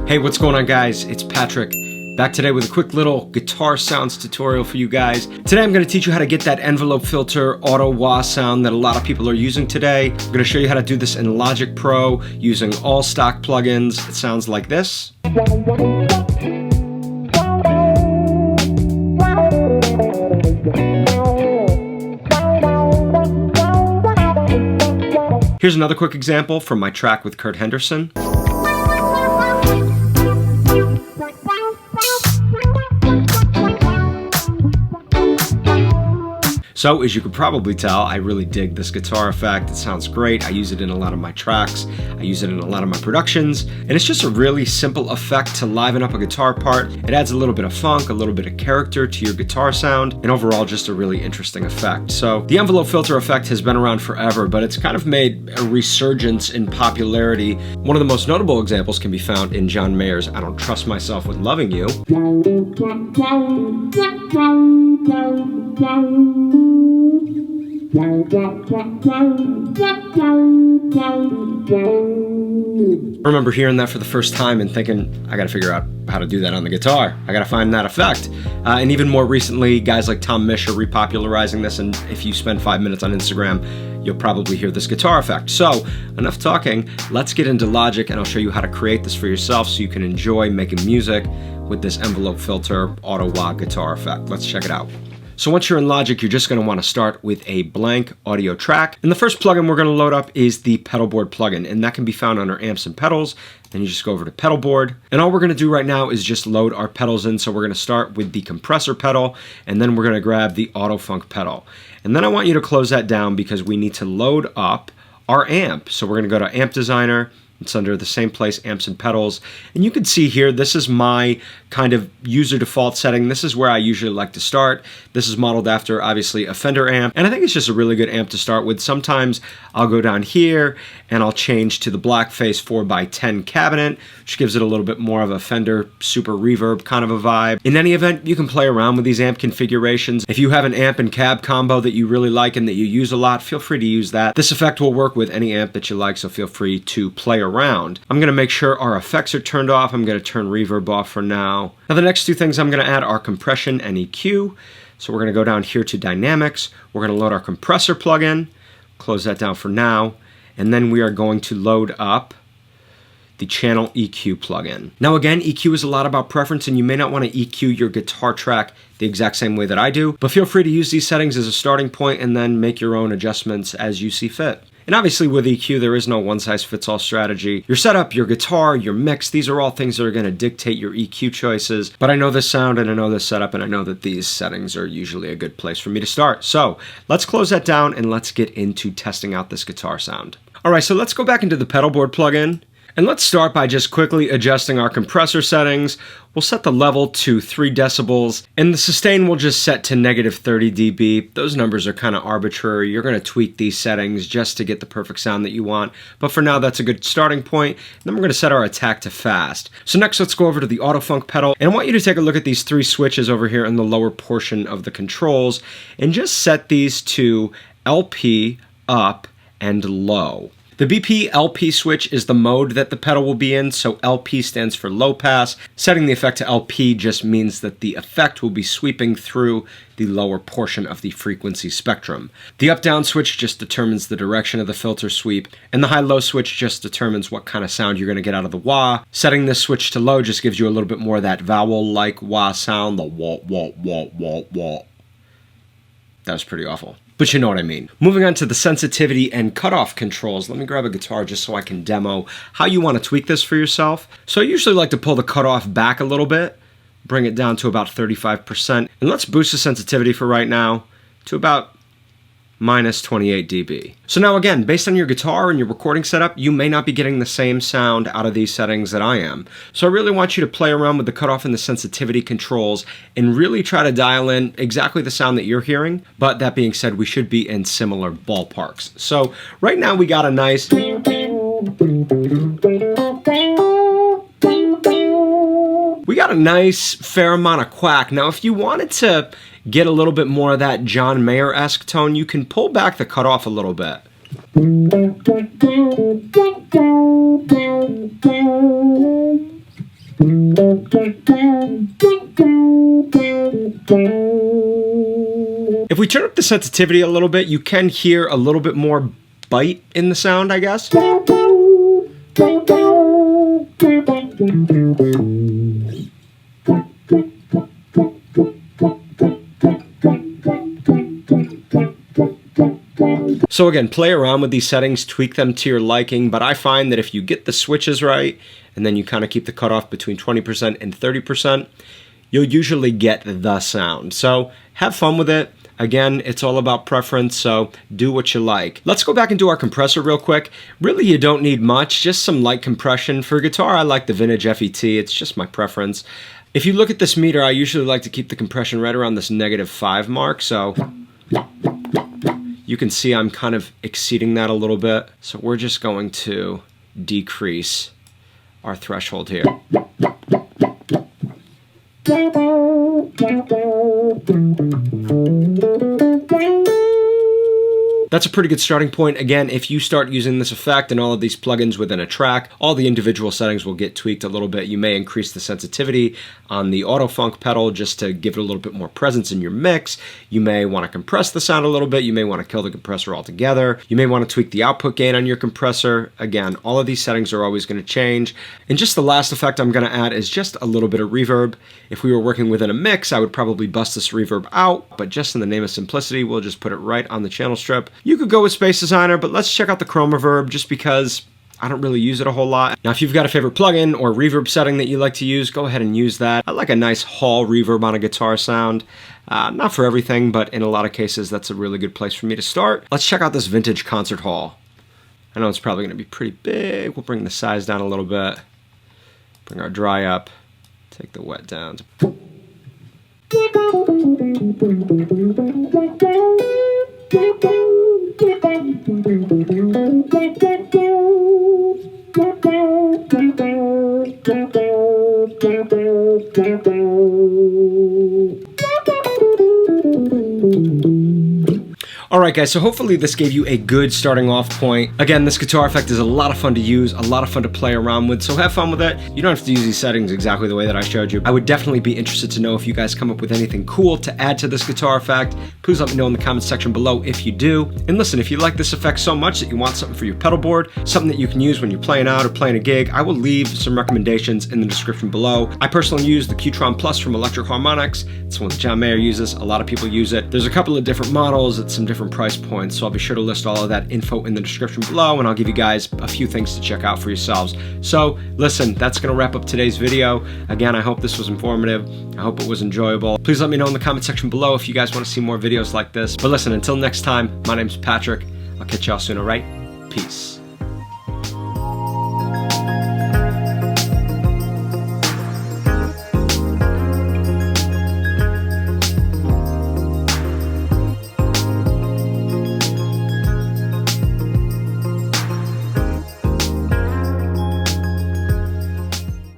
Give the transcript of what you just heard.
Hey, what's going on, guys? It's Patrick, back today with a quick little guitar sounds tutorial for you guys. Today I'm going to teach you how to get that envelope filter Auto-Wah sound that a lot of people are using today. I'm going to show you how to do this in Logic Pro using all stock plugins. It sounds like this. Here's another quick example from my track with Kurt Henderson. So, as you could probably tell, I really dig this guitar effect. It sounds great. I use it in a lot of my tracks. I use it in a lot of my productions. And it's just a really simple effect to liven up a guitar part. It adds a little bit of funk, a little bit of character to your guitar sound, and overall just a really interesting effect. So, the envelope filter effect has been around forever, but it's kind of made a resurgence in popularity. One of the most notable examples can be found in John Mayer's I Don't Trust Myself with Loving You. I remember hearing that for the first time and thinking, I gotta figure out how to do that on the guitar. I gotta find that effect. And even more recently, guys like Tom Misch are repopularizing this, and if you spend 5 minutes on Instagram, you'll probably hear this guitar effect. So, enough talking, let's get into Logic and I'll show you how to create this for yourself so you can enjoy making music with this envelope filter Auto-Wah guitar effect. Let's check it out. So once you're in Logic, you're just going to want to start with a blank audio track. And the first plugin we're going to load up is the Pedalboard plugin, and that can be found under Amps and Pedals. Then you just go over to Pedalboard. And all we're going to do right now is just load our pedals in. So we're going to start with the compressor pedal, and then we're going to grab the auto funk pedal. And then I want you to close that down because we need to load up our amp. So we're going to go to Amp Designer. It's under the same place, Amps and Pedals. And you can see here, this is my kind of user default setting. This is where I usually like to start. This is modeled after, obviously, a Fender amp. And I think it's just a really good amp to start with. Sometimes I'll go down here and I'll change to the Blackface 4x10 cabinet, which gives it a little bit more of a Fender Super Reverb kind of a vibe. In any event, you can play around with these amp configurations. If you have an amp and cab combo that you really like and that you use a lot, feel free to use that. This effect will work with any amp that you like, so feel free to play around. I'm going to make sure our effects are turned off. I'm going to turn reverb off for now. Now the next two things I'm going to add are compression and EQ. So we're going to go down here to Dynamics. We're going to load our compressor plugin. Close that down for now. And then we are going to load up the channel EQ plugin. Now again, EQ is a lot about preference, and you may not want to EQ your guitar track the exact same way that I do, but feel free to use these settings as a starting point and then make your own adjustments as you see fit. And obviously with EQ, there is no one-size-fits-all strategy. Your setup, your guitar, your mix, these are all things that are going to dictate your EQ choices. But I know this sound and I know this setup and I know that these settings are usually a good place for me to start. So let's close that down and let's get into testing out this guitar sound. All right, so let's go back into the Pedalboard plugin. And let's start by just quickly adjusting our compressor settings. We'll set the level to 3 decibels, and the sustain we'll just set to -30 dB. Those numbers are kind of arbitrary. You're going to tweak these settings just to get the perfect sound that you want. But for now, that's a good starting point. And then we're going to set our attack to fast. So next, let's go over to the auto funk pedal. And I want you to take a look at these 3 switches over here in the lower portion of the controls, and just set these to LP, up, and low. The BP LP switch is the mode that the pedal will be in, so LP stands for low pass. Setting the effect to LP just means that the effect will be sweeping through the lower portion of the frequency spectrum. The up-down switch just determines the direction of the filter sweep, and the high-low switch just determines what kind of sound you're going to get out of the wah. Setting this switch to low just gives you a little bit more of that vowel-like wah sound, the wah, wah, wah, wah, wah. That was pretty awful, but you know what I mean. Moving on to the sensitivity and cutoff controls. Let me grab a guitar just so I can demo how you want to tweak this for yourself. So I usually like to pull the cutoff back a little bit, bring it down to about 35%, and let's boost the sensitivity for right now to about -28 dB. So now again, based on your guitar and your recording setup, you may not be getting the same sound out of these settings that I am. So I really want you to play around with the cutoff and the sensitivity controls and really try to dial in exactly the sound that you're hearing. But that being said, we should be in similar ballparks. So right now we got a nice fair amount of quack. Now if you wanted to get a little bit more of that John Mayer-esque tone, you can pull back the cutoff a little bit. If we turn up the sensitivity a little bit, you can hear a little bit more bite in the sound, I guess. So again, play around with these settings, tweak them to your liking, but I find that if you get the switches right, and then you kind of keep the cutoff between 20% and 30%, you'll usually get the sound. So have fun with it. Again, it's all about preference, so do what you like. Let's go back into our compressor real quick. Really, you don't need much, just some light compression. For guitar, I like the vintage FET, it's just my preference. If you look at this meter, I usually like to keep the compression right around this -5 mark, so you can see I'm kind of exceeding that a little bit. So we're just going to decrease our threshold here. That's a pretty good starting point. Again, if you start using this effect and all of these plugins within a track, all the individual settings will get tweaked a little bit. You may increase the sensitivity on the auto funk pedal just to give it a little bit more presence in your mix. You may want to compress the sound a little bit. You may want to kill the compressor altogether. You may want to tweak the output gain on your compressor. Again, all of these settings are always going to change. And just the last effect I'm going to add is just a little bit of reverb. If we were working within a mix, I would probably bust this reverb out, but just in the name of simplicity, we'll just put it right on the channel strip. You could go with Space Designer, but let's check out the Chrome Reverb just because I don't really use it a whole lot. Now, if you've got a favorite plugin or reverb setting that you like to use, go ahead and use that. I like a nice hall reverb on a guitar sound. Not for everything, but in a lot of cases, that's a really good place for me to start. Let's check out this vintage concert hall. I know it's probably going to be pretty big. We'll bring the size down a little bit. Bring our dry up. Take the wet down. Alright guys, so hopefully this gave you a good starting off point. Again, this guitar effect is a lot of fun to use, a lot of fun to play around with, so have fun with it. You don't have to use these settings exactly the way that I showed you. I would definitely be interested to know if you guys come up with anything cool to add to this guitar effect. Please let me know in the comments section below if you do. And listen, if you like this effect so much that you want something for your pedal board, something that you can use when you're playing out or playing a gig, I will leave some recommendations in the description below. I personally use the Q-Tron Plus from Electric Harmonics. It's one that John Mayer uses. A lot of people use it. There's a couple of different models at some different price points, so I'll be sure to list all of that info in the description below, and I'll give you guys a few things to check out for yourselves. So listen, that's going to wrap up today's video. Again, I hope this was informative. I hope it was enjoyable. Please let me know in the comment section below if you guys want to see more videos like this. But listen, until next time, my name's Patrick. I'll catch y'all soon, alright? Peace.